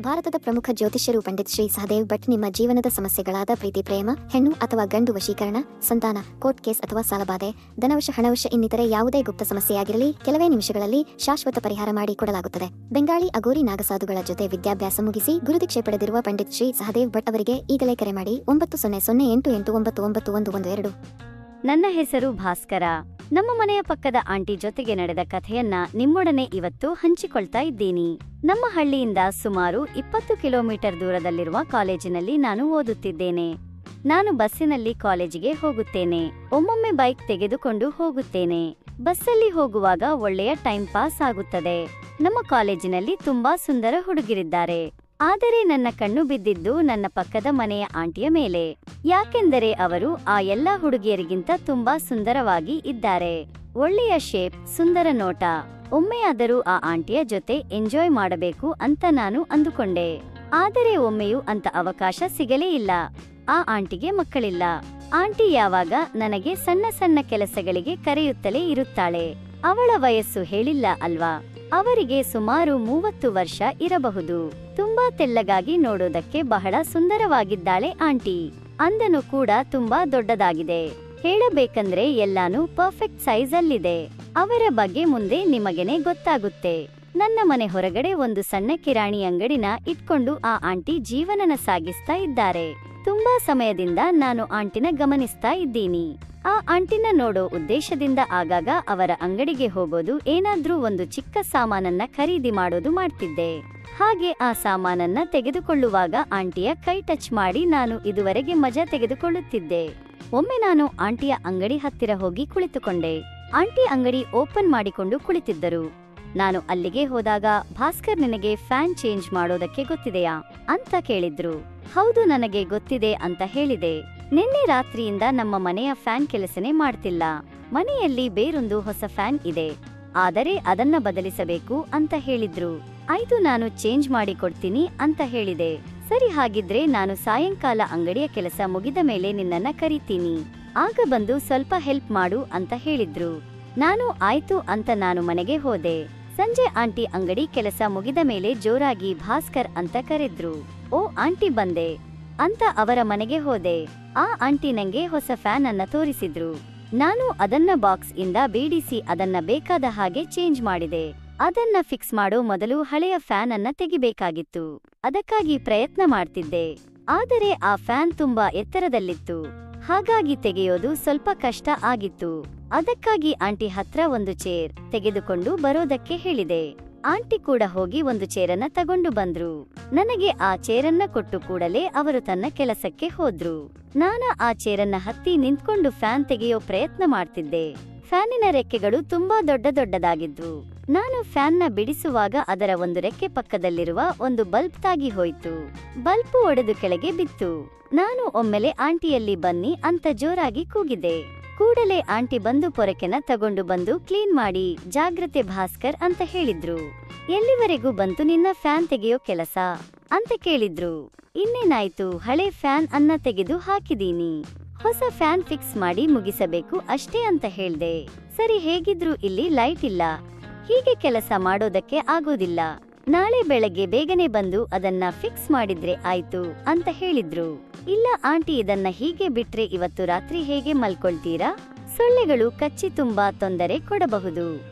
ಭಾರತದ ಪ್ರಮುಖ ಜ್ಯೋತಿಷ್ಯರು ಪಂಡಿತ್ ಶ್ರೀ ಸಹದೇವ್ ಭಟ್ ನಿಮ್ಮ ಜೀವನದ ಸಮಸ್ಯೆಗಳಾದ ಪ್ರೀತಿ, ಪ್ರೇಮ, ಹೆಣ್ಣು ಅಥವಾ ಗಂಡು ವಶೀಕರಣ, ಸಂತಾನ, ಕೋರ್ಟ್ ಕೇಸ್ ಅಥವಾ ಸಾಲಬಾಧೆ, ಧನವಶ, ಹಣವಶ ಇನ್ನಿತರೆ ಯಾವುದೇ ಗುಪ್ತ ಸಮಸ್ಯೆಯಾಗಿರಲಿ ಕೆಲವೇ ನಿಮಿಷಗಳಲ್ಲಿ ಶಾಶ್ವತ ಪರಿಹಾರ ಮಾಡಿ ಕೊಡಲಾಗುತ್ತದೆ. ಬೆಂಗಾಳಿ ಅಗೋರಿ ನಾಗಸಾಧುಗಳ ಜೊತೆ ವಿದ್ಯಾಭ್ಯಾಸ ಮುಗಿಸಿ ಗುರುದೀಕ್ಷೆ ಪಡೆದಿರುವ ಪಂಡಿತ್ ಶ್ರೀ ಸಹದೇವ್ ಭಟ್ ಅವರಿಗೆ ಈಗಲೇ ಕರೆ ಮಾಡಿ 9008899112. ನನ್ನ ಹೆಸರು ಭಾಸ್ಕರ. ನಮ್ಮ ಮನೆಯ ಪಕ್ಕದ ಆಂಟಿ ಜೊತೆಗೆ ನಡೆದ ಕಥೆಯನ್ನ ನಿಮ್ಮೊಡನೆ ಇವತ್ತು ಹಂಚಿಕೊಳ್ತಾ ಇದ್ದೀನಿ. ನಮ್ಮ ಹಳ್ಳಿಯಿಂದ ಸುಮಾರು 20 ಕಿಲೋಮೀಟರ್ ದೂರದಲ್ಲಿರುವ ಕಾಲೇಜಿನಲ್ಲಿ ನಾನು ಓದುತ್ತಿದ್ದೇನೆ. ನಾನು ಬಸ್ಸಿನಲ್ಲಿ ಕಾಲೇಜಿಗೆ ಹೋಗುತ್ತೇನೆ. ಒಮ್ಮೊಮ್ಮೆ ಬೈಕ್ ತೆಗೆದುಕೊಂಡು ಹೋಗುತ್ತೇನೆ. ಬಸ್ಸಲ್ಲಿ ಹೋಗುವಾಗ ಒಳ್ಳೆಯ ಟೈಮ್ ಪಾಸ್ ಆಗುತ್ತದೆ. ನಮ್ಮ ಕಾಲೇಜಿನಲ್ಲಿ ತುಂಬಾ ಸುಂದರ ಹುಡುಗಿರಿದ್ದಾರೆ. ಆದರೆ ನನ್ನ ಕಣ್ಣು ಬಿದ್ದಿದ್ದು ನನ್ನ ಪಕ್ಕದ ಮನೆಯ ಆಂಟಿಯ ಮೇಲೆ. ಯಾಕೆಂದರೆ ಅವರು ಆ ಎಲ್ಲ ಹುಡುಗಿಯರಿಗಿಂತ ತುಂಬಾ ಸುಂದರವಾಗಿ ಇದ್ದಾರೆ. ಒಳ್ಳೆಯ ಶೇಪ್, ಸುಂದರ ನೋಟ. ಒಮ್ಮೆಯಾದರೂ ಆ ಆಂಟಿಯ ಜೊತೆ ಎಂಜಾಯ್ ಮಾಡಬೇಕು ಅಂತ ನಾನು ಅಂದುಕೊಂಡೆ. ಆದರೆ ಒಮ್ಮೆಯೂ ಅಂತ ಅವಕಾಶ ಸಿಗಲೇ ಇಲ್ಲ. ಆ ಆಂಟಿಗೆ ಮಕ್ಕಳಿಲ್ಲ. ಆಂಟಿ ಯಾವಾಗ ನನಗೆ ಸಣ್ಣ ಸಣ್ಣ ಕೆಲಸಗಳಿಗೆ ಕರೆಯುತ್ತಲೇ ಇರುತ್ತಾಳೆ. ಅವಳ ವಯಸ್ಸು ಹೇಳಿಲ್ಲ ಅಲ್ವಾ? ಅವರಿಗೆ ಸುಮಾರು 30 ವರ್ಷ ಇರಬಹುದು. ತುಂಬಾ ತೆಳ್ಳಗಾಗಿ ನೋಡೋದಕ್ಕೆ ಬಹಳ ಸುಂದರವಾಗಿದ್ದಾಳೆ ಆಂಟಿ. ಅಂದನು ಕೂಡ ತುಂಬಾ ದೊಡ್ಡದಾಗಿದೆ. ಹೇಳಬೇಕಂದ್ರೆ ಎಲ್ಲಾನು ಪರ್ಫೆಕ್ಟ್ ಸೈಜ್ ಅಲ್ಲಿದೆ. ಅವರ ಬಗ್ಗೆ ಮುಂದೆ ನಿಮಗೆನೆ ಗೊತ್ತಾಗುತ್ತೆ. ನನ್ನ ಮನೆ ಹೊರಗಡೆ ಒಂದು ಸಣ್ಣ ಕಿರಾಣಿ ಅಂಗಡಿನ ಇಟ್ಕೊಂಡು ಆ ಆಂಟಿ ಜೀವನನ ಸಾಗಿಸ್ತಾ ಇದ್ದಾರೆ. ತುಂಬಾ ಸಮಯದಿಂದ ನಾನು ಆಂಟಿನ ಗಮನಿಸ್ತಾ ಇದ್ದೀನಿ. ಆ ಆಂಟಿನ ನೋಡೋ ಉದ್ದೇಶದಿಂದ ಆಗಾಗ ಅವರ ಅಂಗಡಿಗೆ ಹೋಗೋದು, ಏನಾದ್ರೂ ಒಂದು ಚಿಕ್ಕ ಸಾಮಾನನ್ನ ಖರೀದಿ ಮಾಡೋದು ಮಾಡ್ತಿದ್ದೆ. ಹಾಗೆ ಆ ಸಾಮಾನನ್ನ ತೆಗೆದುಕೊಳ್ಳುವಾಗ ಆಂಟಿಯ ಕೈ ಟಚ್ ಮಾಡಿ ನಾನು ಇದುವರೆಗೆ ಮಜಾ ತೆಗೆದುಕೊಳ್ಳುತ್ತಿದ್ದೆ. ಒಮ್ಮೆ ನಾನು ಆಂಟಿಯ ಅಂಗಡಿ ಹತ್ತಿರ ಹೋಗಿ ಕುಳಿತುಕೊಂಡೆ. ಆಂಟಿ ಅಂಗಡಿ ಓಪನ್ ಮಾಡಿಕೊಂಡು ಕುಳಿತಿದ್ದರು. ನಾನು ಅಲ್ಲಿಗೆ ಹೋದಾಗ, ಭಾಸ್ಕರ್, ನಿನಗೆ ಫ್ಯಾನ್ ಚೇಂಜ್ ಮಾಡೋದಕ್ಕೆ ಗೊತ್ತಿದೆಯಾ ಅಂತ ಕೇಳಿದ್ರು. ಹೌದು, ನನಗೆ ಗೊತ್ತಿದೆ ಅಂತ ಹೇಳಿದೆ. ನಿನ್ನೆ ರಾತ್ರಿಯಿಂದ ನಮ್ಮ ಮನೆಯ ಫ್ಯಾನ್ ಕೆಲಸನೇ ಮಾಡ್ತಿಲ್ಲ. ಮನೆಯಲ್ಲಿ ಬೇರೊಂದು ಹೊಸ ಫ್ಯಾನ್ ಇದೆ, ಆದರೆ ಅದನ್ನ ಬದಲಿಸಬೇಕು ಅಂತ ಹೇಳಿದ್ರು. ಆಯ್ತು, ನಾನು ಚೇಂಜ್ ಮಾಡಿ ಕೊಡ್ತೀನಿ ಅಂತ ಹೇಳಿದೆ. ಸರಿ, ಹಾಗಿದ್ರೆ ನಾನು ಸಾಯಂಕಾಲ ಅಂಗಡಿಯ ಕೆಲಸ ಮುಗಿದ ಮೇಲೆ ನಿನ್ನನ್ನ ಕರೀತೀನಿ. ಆಗ ಬಂದು ಸ್ವಲ್ಪ ಹೆಲ್ಪ್ ಮಾಡು ಅಂತ ಹೇಳಿದ್ರು. ನಾನು ಆಯ್ತು ಅಂತ ನಾನು ಮನೆಗೆ ಹೋದೆ. ಸಂಜೆ ಆಂಟಿ ಅಂಗಡಿ ಕೆಲಸ ಮುಗಿದ ಮೇಲೆ ಜೋರಾಗಿ ಭಾಸ್ಕರ್ ಅಂತ ಕರೆದ್ರು. ಓ ಆಂಟಿ, ಬಂದೆ ಅಂತ ಅವರ ಮನೆಗೆ ಹೋದೆ. ಆ ಆಂಟಿ ನಂಗೆ ಹೊಸ ಫ್ಯಾನ್ ಅನ್ನ ತೋರಿಸಿದ್ರು. ನಾನು ಅದನ್ನ ಬಾಕ್ಸ್ ಇಂದ ಬಿಡಿಸಿ ಅದನ್ನ ಬೇಕಾದ ಹಾಗೆ ಚೇಂಜ್ ಮಾಡಿದೆ. ಅದನ್ನ ಫಿಕ್ಸ್ ಮಾಡೋ ಮೊದಲು ಹಳೆಯ ಫ್ಯಾನ್ ಅನ್ನ ತೆಗಿಬೇಕಾಗಿತ್ತು. ಅದಕ್ಕಾಗಿ ಪ್ರಯತ್ನ ಮಾಡ್ತಿದ್ದೆ. ಆದರೆ ಆ ಫ್ಯಾನ್ ತುಂಬಾ ಎತ್ತರದಲ್ಲಿತ್ತು. ಹಾಗಾಗಿ ತೆಗೆಯೋದು ಸ್ವಲ್ಪ ಕಷ್ಟ ಆಗಿತ್ತು. ಅದಕ್ಕಾಗಿ ಆಂಟಿ ಹತ್ರ ಒಂದು ಚೇರ್ ತೆಗೆದುಕೊಂಡು ಬರೋದಕ್ಕೆ ಹೇಳಿದೆ. ಆಂಟಿ ಕೂಡ ಹೋಗಿ ಒಂದು ಚೇರನ್ನ ತಗೊಂಡು ಬಂದ್ರು. ನನಗೆ ಆ ಚೇರನ್ನ ಕೊಟ್ಟು ಕೂಡಲೇ ಅವರು ತನ್ನ ಕೆಲಸಕ್ಕೆ ಹೋದ್ರು. ನಾನು ಆ ಚೇರನ್ನ ಹತ್ತಿ ನಿಂತ್ಕೊಂಡು ಫ್ಯಾನ್ ತೆಗೆಯೋ ಪ್ರಯತ್ನ ಮಾಡ್ತಿದ್ದೆ. ಫ್ಯಾನಿನ ರೆಕ್ಕೆಗಳು ತುಂಬಾ ದೊಡ್ಡದಾಗಿದ್ವು. ನಾನು ಫ್ಯಾನ್ನ ಬಿಡಿಸುವಾಗ ಅದರ ಒಂದು ರೆಕ್ಕೆ ಪಕ್ಕದಲ್ಲಿರುವ ಒಂದು ಬಲ್ಬ್ ತಾಗಿ ಹೋಯ್ತು. ಬಲ್ಬ್ ಒಡೆದು ಕೆಳಗೆ ಬಿತ್ತು. ನಾನು ಒಮ್ಮೆಲೆ ಆಂಟಿಯಲ್ಲಿ ಬನ್ನಿ ಅಂತ ಜೋರಾಗಿ ಕೂಗಿದೆ. ಕೂಡಲೇ ಆಂಟಿ ಬಂದು ಪೊರಕೆನ ತಗೊಂಡು ಬಂದು ಕ್ಲೀನ್ ಮಾಡಿ, ಜಾಗ್ರತೆ ಭಾಸ್ಕರ್ ಅಂತ ಹೇಳಿದ್ರು. ಎಲ್ಲಿವರೆಗೂ ಬಂತು ನಿನ್ನ ಫ್ಯಾನ್ ತೆಗೆಯೋ ಕೆಲಸ ಅಂತ ಕೇಳಿದ್ರು. ಇನ್ನೇನಾಯ್ತು, ಹಳೆ ಫ್ಯಾನ್ ಅನ್ನ ತೆಗೆದು ಹಾಕಿದೀನಿ. ಹೊಸ ಫ್ಯಾನ್ ಫಿಕ್ಸ್ ಮಾಡಿ ಮುಗಿಸಬೇಕು ಅಷ್ಟೇ ಅಂತ ಹೇಳ್ದೆ. ಸರಿ, ಹೇಗಿದ್ರು ಇಲ್ಲಿ ಲೈಟ್ ಇಲ್ಲ, ಹೀಗೆ ಕೆಲಸ ಮಾಡೋದಕ್ಕೆ ಆಗೋದಿಲ್ಲ. ನಾಳೆ ಬೆಳಗ್ಗೆ ಬೇಗನೆ ಬಂದು ಅದನ್ನ ಫಿಕ್ಸ್ ಮಾಡಿದ್ರೆ ಆಯ್ತು ಅಂತ ಹೇಳಿದ್ರು. ಇಲ್ಲ ಆಂಟಿ, ಇದನ್ನ ಹೀಗೆ ಬಿಟ್ರೆ ಇವತ್ತು ರಾತ್ರಿ ಹೇಗೆ ಮಲ್ಕೊಳ್ತೀರಾ? ಸೊಳ್ಳೆಗಳು ಕಚ್ಚಿ ತುಂಬಾ ತೊಂದರೆ ಕೊಡಬಹುದು.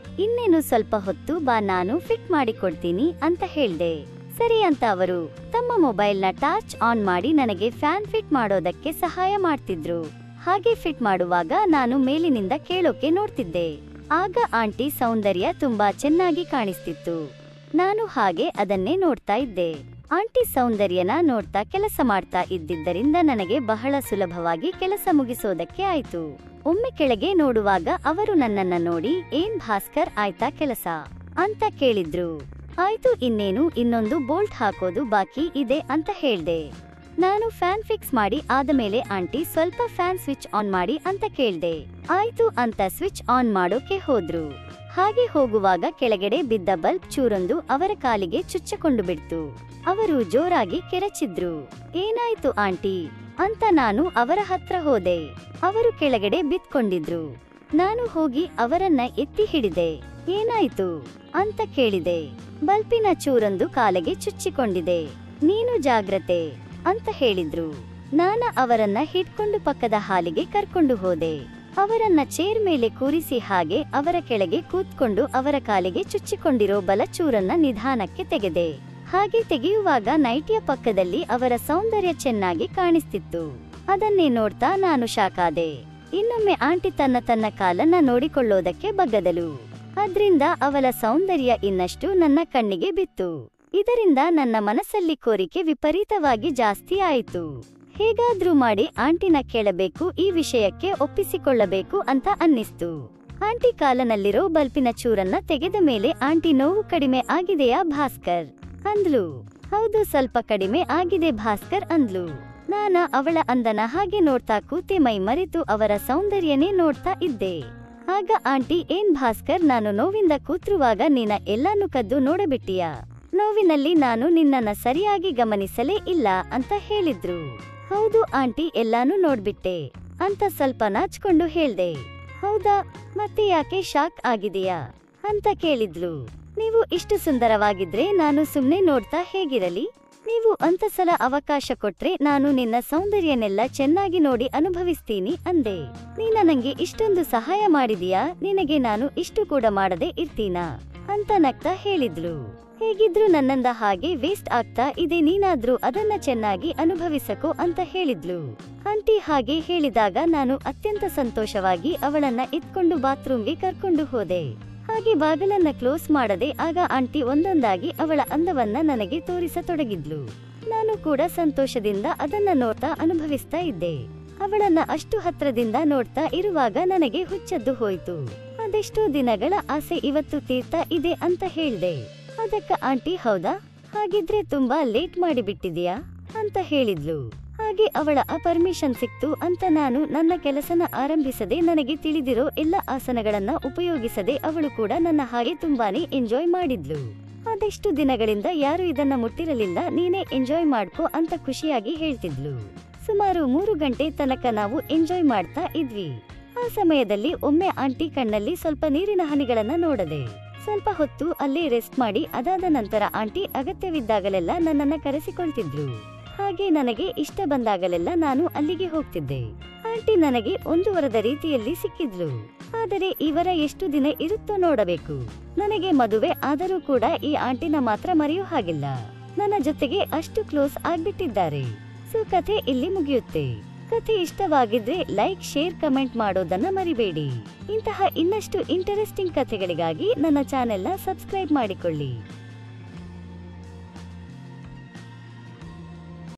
ಇನ್ನೇನು ಸ್ವಲ್ಪ ಹೊತ್ತು ಬಾ, ನಾನು ಫಿಟ್ ಮಾಡಿಕೊಡ್ತೀನಿ ಅಂತ ಹೇಳ್ದೆ. ಸರಿ ಅಂತ ಅವರು ತಮ್ಮ ಮೊಬೈಲ್ನ ಟಾರ್ಚ್ ಆನ್ ಮಾಡಿ ನನಗೆ ಫ್ಯಾನ್ ಫಿಟ್ ಮಾಡೋದಕ್ಕೆ ಸಹಾಯ ಮಾಡ್ತಿದ್ರು. ಹಾಗೆ ಫಿಟ್ ಮಾಡುವಾಗ ನಾನು ಮೇಲಿನಿಂದ ಕೇಳೋಕೆ ನೋಡ್ತಿದ್ದೆ. ಆಗ ಆಂಟಿ ಸೌಂದರ್ಯ ತುಂಬಾ ಚೆನ್ನಾಗಿ ಕಾಣಿಸ್ತಿತ್ತು. ನಾನು ಹಾಗೆ ಅದನ್ನೇ ನೋಡ್ತಾ ಇದ್ದೆ. ಆಂಟಿ ಸೌಂದರ್ಯನ ನೋಡ್ತಾ ಕೆಲಸ ಮಾಡ್ತಾ ಇದ್ದಿದ್ದರಿಂದ ನನಗೆ ಬಹಳ ಸುಲಭವಾಗಿ ಕೆಲಸ ಮುಗಿಸೋದಕ್ಕೆ ಆಯ್ತು. ಒಮ್ಮೆ ಕೆಳಗೆ ನೋಡುವಾಗ ಅವರು ನನ್ನನ್ನ ನೋಡಿ, ಏನ್ ಭಾಸ್ಕರ್, ಆಯ್ತಾ ಕೆಲಸ ಅಂತ ಕೇಳಿದ್ರು. ಆಯ್ತು, ಇನ್ನೇನು, ಇನ್ನೊಂದು ಬೋಲ್ಟ್ ಹಾಕೋದು ಬಾಕಿ ಇದೆ ಅಂತ ಹೇಳ್ದೆ. ನಾನು ಫ್ಯಾನ್ ಫಿಕ್ಸ್ ಮಾಡಿ ಆದಮೇಲೆ ಆಂಟಿ ಸ್ವಲ್ಪ ಫ್ಯಾನ್ ಸ್ವಿಚ್ ಆನ್ ಮಾಡಿ ಅಂತ ಕೇಳ್ದೆ. ಆಯ್ತು ಅಂತ ಸ್ವಿಚ್ ಆನ್ ಮಾಡೋಕೆ ಹೋದ್ರು. ಹಾಗೆ ಹೋಗುವಾಗ ಕೆಳಗಡೆ ಬಿದ್ದ ಬಲ್ಬ್ ಚೂರೊಂದು ಅವರ ಕಾಲಿಗೆ ಚುಚ್ಚಿಕೊಂಡು ಬಿಡ್ತು. ಅವರು ಜೋರಾಗಿ ಕೆರಚಿದ್ರು. ಏನಾಯ್ತು ಆಂಟಿ ಅಂತ ನಾನು ಅವರ ಹತ್ರ ಹೋದೆ. ಅವರು ಕೆಳಗಡೆ ಬಿದ್ಕೊಂಡಿದ್ರು. ನಾನು ಹೋಗಿ ಅವರನ್ನ ಎತ್ತಿ ಹಿಡಿದೆ. ಏನಾಯ್ತು ಅಂತ ಕೇಳಿದೆ. ಬಲ್ಪಿನ ಚೂರೊಂದು ಕಾಲಿಗೆ ಚುಚ್ಚಿಕೊಂಡಿದೆ, ನೀನು ಜಾಗ್ರತೆ ಅಂತ ಹೇಳಿದ್ರು. ನಾನ ಅವರನ್ನ ಹಿಡ್ಕೊಂಡು ಪಕ್ಕದ ಹಾಲಿಗೆ ಕರ್ಕೊಂಡು ಹೋದೆ. ಅವರನ್ನ ಚೇರ್ ಮೇಲೆ ಕೂರಿಸಿ ಹಾಗೆ ಅವರ ಕೆಳಗೆ ಕೂತ್ಕೊಂಡು ಅವರ ಕಾಲಿಗೆ ಚುಚ್ಚಿಕೊಂಡಿರೋ ಬಲಚೂರನ್ನ ನಿಧಾನಕ್ಕೆ ತೆಗೆದೆ. ಹಾಗೆ ತೆಗೆಯುವಾಗ ನೈಟಿಯ ಪಕ್ಕದಲ್ಲಿ ಅವರ ಸೌಂದರ್ಯ ಚೆನ್ನಾಗಿ ಕಾಣಿಸ್ತಿತ್ತು. ಅದನ್ನೇ ನೋಡ್ತಾ ನಾನು ಶಾಕಾದೆ. ಇನ್ನೊಮ್ಮೆ ಆಂಟಿ ತನ್ನ ಕಾಲನ್ನ ನೋಡಿಕೊಳ್ಳೋದಕ್ಕೆ ಬಗ್ಗದಲು. ಅದ್ರಿಂದ ಅವಳ ಸೌಂದರ್ಯ ಇನ್ನಷ್ಟು ನನ್ನ ಕಣ್ಣಿಗೆ ಬಿತ್ತು. ಇದರಿಂದ ನನ್ನ ಮನಸ್ಸಲ್ಲಿ ಕೋರಿಕೆ ವಿಪರೀತವಾಗಿ ಜಾಸ್ತಿ ಆಯಿತು. ಹೇಗಾದ್ರೂ ಮಾಡಿ ಆಂಟಿನ ಕೇಳಬೇಕು, ಈ ವಿಷಯಕ್ಕೆ ಒಪ್ಪಿಸಿಕೊಳ್ಳಬೇಕು ಅಂತ ಅನ್ನಿಸ್ತು. ಆಂಟಿ ಕಾಲನಲ್ಲಿರೋ ಬಲ್ಪಿನ ಚೂರನ್ನ ತೆಗೆದ ಮೇಲೆ ಆಂಟಿ ನೋವು ಕಡಿಮೆ ಆಗಿದೆಯಾ ಭಾಸ್ಕರ್ ಅಂದ್ಲು. ಹೌದು, ಸ್ವಲ್ಪ ಕಡಿಮೆ ಆಗಿದೆ ಭಾಸ್ಕರ್ ಅಂದ್ಲು. ನಾನ ಅವಳ ಅಂದನ ಹಾಗೆ ನೋಡ್ತಾ ಕೂತೆ ಮೈ ಮರೆತು ಅವರ ಸೌಂದರ್ಯನೇ ನೋಡ್ತಾ ಇದ್ದೆ. ಆಗ ಆಂಟಿ, ಏನ್ ಭಾಸ್ಕರ್, ನಾನು ನೋವಿಂದ ಕೂತ್ರುವಾಗ ನೀನ ಎಲ್ಲಾನು ಕದ್ದು ನೋಡಬಿಟ್ಟಿಯಾ? ನೋವಿನಲ್ಲಿ ನಾನು ನಿನ್ನನ್ನ ಸರಿಯಾಗಿ ಗಮನಿಸಲೇ ಇಲ್ಲ ಅಂತ ಹೇಳಿದ್ರು. ಹೌದು ಆಂಟಿ, ಎಲ್ಲಾನು ನೋಡ್ಬಿಟ್ಟೆ ಅಂತ ಸ್ವಲ್ಪ ನಾಚ್ಕೊಂಡು ಹೇಳ್ದೆ. ಹೌದಾ, ಮತ್ತೆ ಯಾಕೆ ಶಾಕ್ ಆಗಿದೆಯಾ ಅಂತ ಕೇಳಿದ್ಲು. ನೀವು ಇಷ್ಟು ಸುಂದರವಾಗಿದ್ರೆ ನಾನು ಸುಮ್ನೆ ನೋಡ್ತಾ ಹೇಗಿರಲಿ? ನೀವು ಅಂತ ಸಲ ಅವಕಾಶ ಕೊಟ್ರೆ ನಾನು ನಿನ್ನ ಸೌಂದರ್ಯನೆಲ್ಲ ಚೆನ್ನಾಗಿ ನೋಡಿ ಅನುಭವಿಸ್ತೀನಿ ಅಂದೆ. ನೀನ ನಂಗೆ ಇಷ್ಟೊಂದು ಸಹಾಯ ಮಾಡಿದೀಯಾ, ನಿನಗೆ ನಾನು ಇಷ್ಟು ಕೂಡ ಮಾಡದೆ ಇರ್ತೀನಾ ಅಂತ ನಗ್ತಾ ಹೇಳಿದ್ಲು. ಹೇಗಿದ್ರು ನನ್ನಂದ ಹಾಗೆ ವೇಸ್ಟ್ ಆಗ್ತಾ ಇದೆ, ನೀನಾದ್ರೂ ಅದನ್ನ ಚೆನ್ನಾಗಿ ಅನುಭವಿಸಕೋ ಅಂತ ಹೇಳಿದ್ಲು. ಆಂಟಿ ಹಾಗೆ ಹೇಳಿದಾಗ ನಾನು ಅತ್ಯಂತ ಸಂತೋಷವಾಗಿ ಅವಳನ್ನ ಎತ್ಕೊಂಡು ಬಾತ್ರೂಮ್ಗೆ ಕರ್ಕೊಂಡು ಹೋದೆ. ಹಾಗೆ ಬಾಗಿಲನ್ನ ಕ್ಲೋಸ್ ಮಾಡದೆ ಆಗ ಆಂಟಿ ಒಂದೊಂದಾಗಿ ಅವಳ ಅಂದವನ್ನ ನನಗೆ ತೋರಿಸತೊಡಗಿದ್ಲು. ನಾನು ಕೂಡ ಸಂತೋಷದಿಂದ ಅದನ್ನ ನೋಡ್ತಾ ಅನುಭವಿಸ್ತಾ ಇದ್ದೆ. ಅವಳನ್ನ ಅಷ್ಟು ಹತ್ರದಿಂದ ನೋಡ್ತಾ ಇರುವಾಗ ನನಗೆ ಹುಚ್ಚದ್ದು ಹೋಯ್ತು. ಅದೆಷ್ಟೋ ದಿನಗಳ ಆಸೆ ಇವತ್ತು ತೀರ್ತಾ ಇದೆ ಅಂತ ಹೇಳ್ದೆ. ಅದಕ್ಕ ಆಂಟಿ, ಹೌದಾ, ಹಾಗಿದ್ರೆ ತುಂಬಾ ಲೇಟ್ ಮಾಡಿಬಿಟ್ಟಿದ್ಯಾ ಅಂತ ಹೇಳಿದ್ಲು. ಹಾಗೆ ಅವಳ ಪರ್ಮಿಷನ್ ಸಿಕ್ತು ಅಂತ ನಾನು ನನ್ನ ಕೆಲಸನ ಆರಂಭಿಸದೆ ನನಗೆ ತಿಳಿದಿರೋ ಎಲ್ಲ ಆಸನಗಳನ್ನ ಉಪಯೋಗಿಸದೆ ಅವಳು ಕೂಡ ನನ್ನ ಹಾಗೆ ತುಂಬಾನೇ ಎಂಜಾಯ್ ಮಾಡಿದ್ಲು. ಅದೆಷ್ಟು ದಿನಗಳಿಂದ ಯಾರು ಇದನ್ನ ಮುಟ್ಟಿರಲಿಲ್ಲ, ನೀನೇ ಎಂಜಾಯ್ ಮಾಡ್ಕೋ ಅಂತ ಖುಷಿಯಾಗಿ ಹೇಳ್ತಿದ್ಲು. ಸುಮಾರು 3 ಗಂಟೆ ತನಕ ನಾವು ಎಂಜಾಯ್ ಮಾಡ್ತಾ ಇದ್ವಿ. ಆ ಸಮಯದಲ್ಲಿ ಒಮ್ಮೆ ಆಂಟಿ ಕಣ್ಣಲ್ಲಿ ಸ್ವಲ್ಪ ನೀರಿನ ಹನಿಗಳನ್ನ ನೋಡದೆ. ಸ್ವಲ್ಪ ಹೊತ್ತು ಅಲ್ಲೇ ರೆಸ್ಟ್ ಮಾಡಿ ಅದಾದ ನಂತರ ಆಂಟಿ ಅಗತ್ಯವಿದ್ದಾಗಲೆಲ್ಲ ನನ್ನನ್ನ ಕರೆಸಿಕೊಳ್ತಿದ್ಲು. ಹಾಗೆ ನನಗೆ ಇಷ್ಟ ಬಂದಾಗಲೆಲ್ಲ ನಾನು ಅಲ್ಲಿಗೆ ಹೋಗ್ತಿದ್ದೆ. ಆಂಟಿ ನನಗೆ ಒಂದು ವರದ ರೀತಿಯಲ್ಲಿ ಸಿಕ್ಕಿದ್ಲು. ಆದರೆ ಇವರ ಎಷ್ಟು ದಿನ ಇರುತ್ತೋ ನೋಡಬೇಕು. ನನಗೆ ಮದುವೆ ಆದರೂ ಕೂಡ ಈ ಆಂಟಿನ ಮಾತ್ರ ಮರೆಯೋ ಹಾಗಿಲ್ಲ. ನನ್ನ ಜೊತೆಗೆ ಅಷ್ಟು ಕ್ಲೋಸ್ ಆಗ್ಬಿಟ್ಟಿದ್ದಾರೆ. ಸೊ ಕಥೆ ಇಲ್ಲಿ ಮುಗಿಯುತ್ತೆ. ಕಥೆ ಇಷ್ಟವಾಗಿದ್ರೆ ಲೈಕ್, ಶೇರ್, ಕಮೆಂಟ್ ಮಾಡೋದನ್ನ ಮರಿಬೇಡಿ. ಇಂತಹ ಇನ್ನಷ್ಟು ಇಂಟರೆಸ್ಟಿಂಗ್ ಕಥೆಗಳಿಗಾಗಿ ನನ್ನ ಚಾನೆಲ್ನ ಸಬ್ಸ್ಕ್ರೈಬ್ ಮಾಡಿಕೊಳ್ಳಿ.